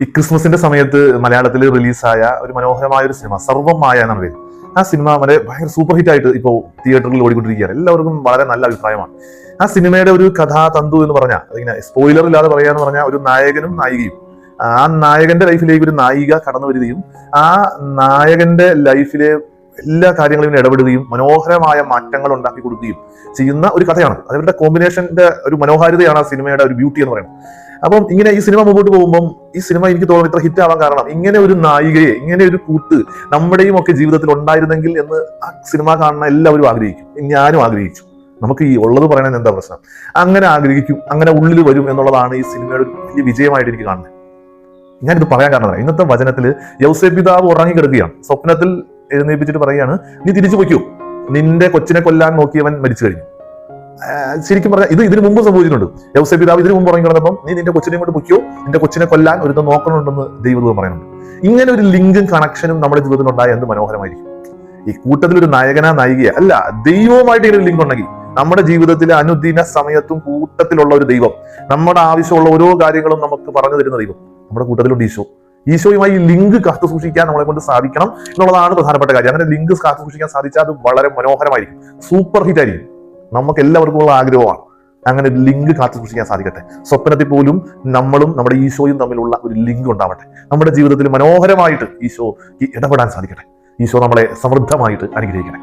ഈ ക്രിസ്മസിന്റെ സമയത്ത് മലയാളത്തിൽ റിലീസായ ഒരു മനോഹരമായ ഒരു സിനിമ സർവ്വം മായ എന്നാണ് പേര്. ആ സിനിമ ഭയങ്കര സൂപ്പർ ഹിറ്റ് ആയിട്ട് ഇപ്പോൾ തിയേറ്ററിൽ ഓടിക്കൊണ്ടിരിക്കുകയാണ്. എല്ലാവർക്കും വളരെ നല്ല അഭിപ്രായമാണ്. ആ സിനിമയുടെ ഒരു കഥാതന്തു എന്ന് പറഞ്ഞാൽ, ഇങ്ങനെ സ്പോയിലർ ഇല്ലാതെ പറയാന്ന് പറഞ്ഞാൽ, ഒരു നായകനും നായികയും, ആ നായകന്റെ ലൈഫിലേക്ക് ഒരു നായിക കടന്നു വരികയും ആ നായകന്റെ ലൈഫിലെ എല്ലാ കാര്യങ്ങളും ഇടപെടുകയും മനോഹരമായ മാറ്റങ്ങൾ ഉണ്ടാക്കി കൊടുക്കുകയും ചെയ്യുന്ന ഒരു കഥയാണ്. അവരുടെ കോമ്പിനേഷന്റെ ഒരു മനോഹാരിതയാണ് ആ സിനിമയുടെ ഒരു ബ്യൂട്ടി എന്ന് പറയുന്നത്. അപ്പം ഇങ്ങനെ ഈ സിനിമ മുമ്പോട്ട് പോകുമ്പോൾ ഈ സിനിമ എനിക്ക് തോന്നുന്നു ഇത്ര ഹിറ്റ് ആവാൻ കാരണം ഇങ്ങനെ ഒരു നായികയെ, ഇങ്ങനെ ഒരു കൂട്ട് നമ്മുടെയും ഒക്കെ ജീവിതത്തിൽ ഉണ്ടായിരുന്നെങ്കിൽ എന്ന് ആ സിനിമ കാണുന്ന എല്ലാവരും ആഗ്രഹിക്കും. ഞാനും ആഗ്രഹിച്ചു. നമുക്ക് ഈ ഉള്ളത് പറയണത് എന്താ പ്രശ്നം? അങ്ങനെ ആഗ്രഹിക്കും, അങ്ങനെ ഉള്ളിൽ വരും എന്നുള്ളതാണ് ഈ സിനിമയുടെ ഒരു വലിയ വിജയമായിട്ട് എനിക്ക് കാണുന്നത്. ഞാനിത് പറയാൻ കാരണം ഇന്നത്തെ വചനത്തിൽ യൗസേപ്പ് പിതാവ് ഉറങ്ങി കിടക്കുകയാണ്. സ്വപ്നത്തിൽ എഴുന്നേൽപ്പിച്ചിട്ട് പറയുകയാണ്, നീ തിരിച്ചു പൊയ്ക്കോ, നിന്റെ കൊച്ചിനെ കൊല്ലാൻ നോക്കിയവൻ മരിച്ചു കഴിഞ്ഞു. ശരിക്കും പറഞ്ഞാൽ ഇതിനു മുമ്പ് സംഭവിച്ചിട്ടുണ്ട്. യൗസേപ്പ് പിതാവ് ഇതിനു മുമ്പ് ഉറങ്ങി കിടന്നപ്പം നീ നിന്റെ കൊച്ചിനെ കൊണ്ട് പൊയ്ക്കോ, നിന്റെ കൊച്ചിനെ കൊല്ലാൻ ഒരുത്തം നോക്കണുണ്ടെന്ന് ദൈവദൂതൻ പറയുന്നുണ്ട്. ഇങ്ങനെ ഒരു ലിങ്കും കണക്ഷനും നമ്മുടെ ജീവിതത്തിൽ ഉണ്ടായ എന്ത് മനോഹരമായിരിക്കും. ഈ കൂട്ടത്തിൽ ഒരു നായകനാ നായികയാ അല്ല, ദൈവവുമായിട്ട് ഇങ്ങനെ ഒരു ലിങ്ക് ഉണ്ടെങ്കിൽ നമ്മുടെ ജീവിതത്തിലെ അനുദിന സമയത്തും കൂട്ടത്തിലുള്ള ഒരു ദൈവം, നമ്മുടെ ആവശ്യമുള്ള ഓരോ കാര്യങ്ങളും നമുക്ക് പറഞ്ഞു തരുന്ന ദൈവം നമ്മുടെ കൂട്ടത്തിലുണ്ട്. ഈശോയുമായി ലിങ്ക് കാത്തു സൂക്ഷിക്കാൻ നമ്മളെ കൊണ്ട് സാധിക്കണം എന്നുള്ളതാണ് പ്രധാനപ്പെട്ട കാര്യം. അങ്ങനെ ലിങ്ക് കാത്തു സൂക്ഷിക്കാൻ സാധിച്ചാൽ അത് വളരെ മനോഹരമായിരിക്കും, സൂപ്പർ ഹിറ്റ് ആയിരിക്കും. നമുക്ക് എല്ലാവർക്കും ഉള്ള ആഗ്രഹമാണ് അങ്ങനെ ലിങ്ക് കാത്തു സൂക്ഷിക്കാൻ സാധിക്കട്ടെ. സ്വപ്നത്തിൽ പോലും നമ്മളും നമ്മുടെ ഈശോയും തമ്മിലുള്ള ഒരു ലിങ്ക് ഉണ്ടാവട്ടെ. നമ്മുടെ ജീവിതത്തിൽ മനോഹരമായിട്ട് ഈശോ ഇടപെടാൻ സാധിക്കട്ടെ. ഈശോ നമ്മളെ സമൃദ്ധമായിട്ട് അനുഗ്രഹിക്കട്ടെ.